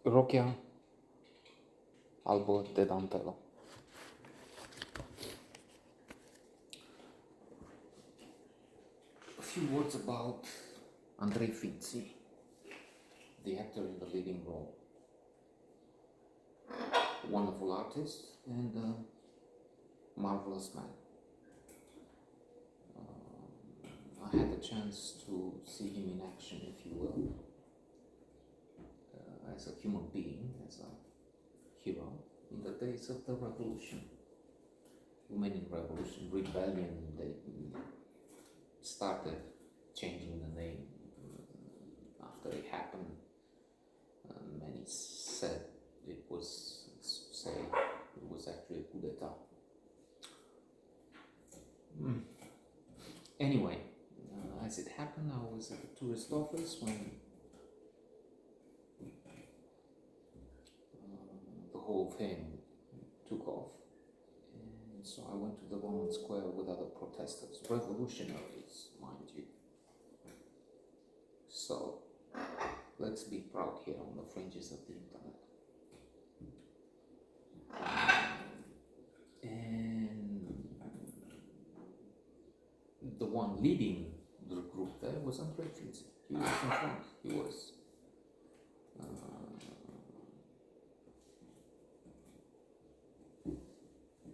Rochia, Alba de Dantela. A few words about Andrei Finzi, the actor in the leading role. Wonderful artist and a marvelous man. I had the chance to see him in action, if you will, as a human being, as a hero, in the days of the revolution, Romanian Revolution, rebellion. They started changing the name after it happened. Many said it was actually a coup d'etat. Anyway, as it happened, I was at the tourist office when the whole thing took off. And so I went to the Roman Square with other protesters, revolutionaries, mind you. So let's be proud here on the fringes of the internet. And the one leading the group there was Andrei Finzi. He was in front. He was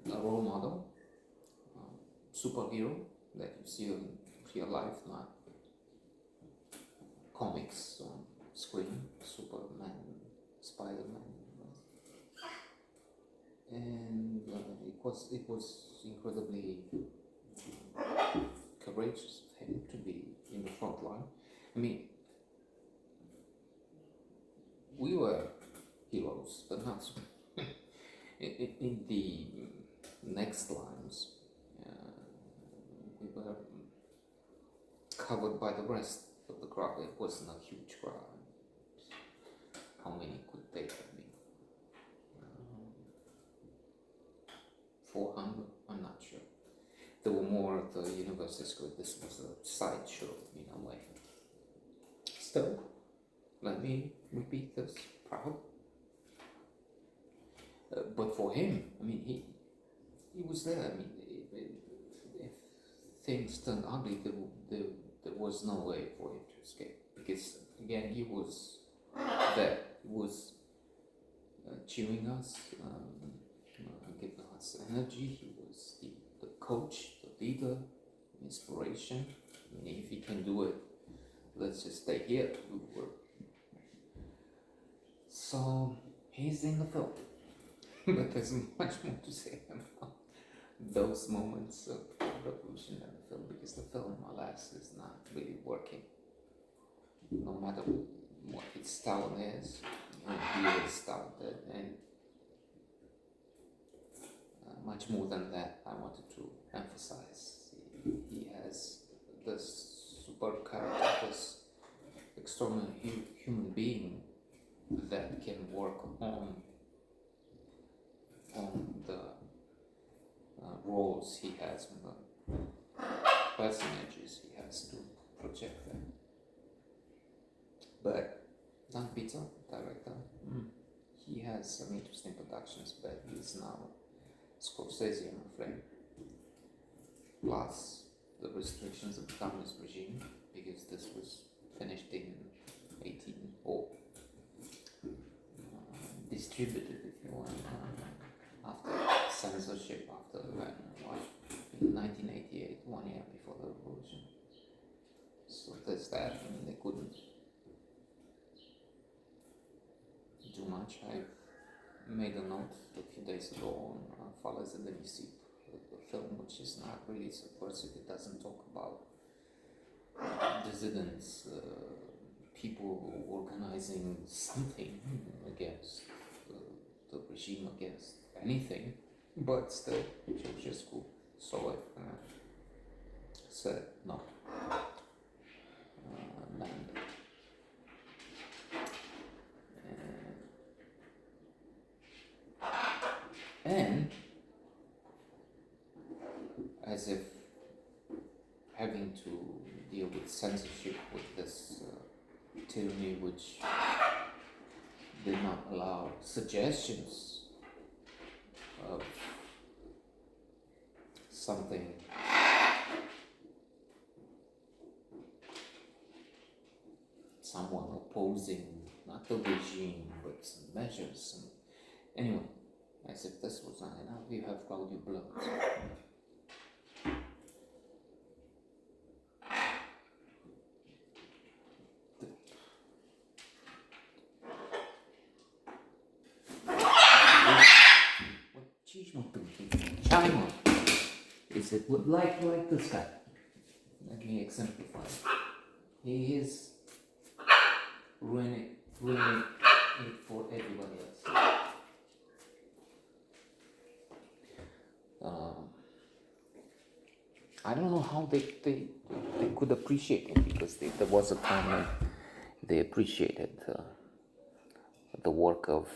a role model, superhero that you see in real life, not comics on screen, Superman, Spider-Man. And it was incredibly courageous of him to be in the front line. I mean, we were heroes, but not so. In the next lines, we were covered by the rest of the crowd. It wasn't a huge crowd. How many could they have been? 400? I'm not sure. There were more at the University Square. This was a sideshow in a way. Still, let me repeat this, proud. But for him, I mean, he was there. I mean, if things turned ugly, there was no way for him to escape. Because, again, he was there. He was cheering us, giving us energy. He was the coach, the leader, inspiration. I mean, if he can do it, let's just stay here. So, he's in the film. But there's much more to say about those moments of revolution in the film, because the film, alas, is not really working. No matter what its tone is, he is talented, and much more than that, I wanted to emphasize. He has this superb character, this extraordinary human being that can work on the roles he has, on the personages he has to project them. But Dan Pizza, director, he has some interesting productions, but he's now Scorsese, I'm afraid. Plus the restrictions of the communist regime, because this was finished in 18 or distributed, if you want, after censorship, after in 1988, 1 year before the revolution. So there's that. I mean, they couldn't do much. I made a note a few days ago on Falaise de Nisip, a film which is not really subversive. It doesn't talk about dissidents, people organizing something against the regime, against anything, but still Ceausescu saw it and said no. And as if having to deal with censorship, with this tyranny which did not allow suggestions of something someone opposing not the regime but some measures. And anyway, as if this was not enough, you have Claudio Blows. China is it like this guy. Let me exemplify. He is ruining it for everybody else. I don't know how they could appreciate him, because there was a time when they appreciated the work of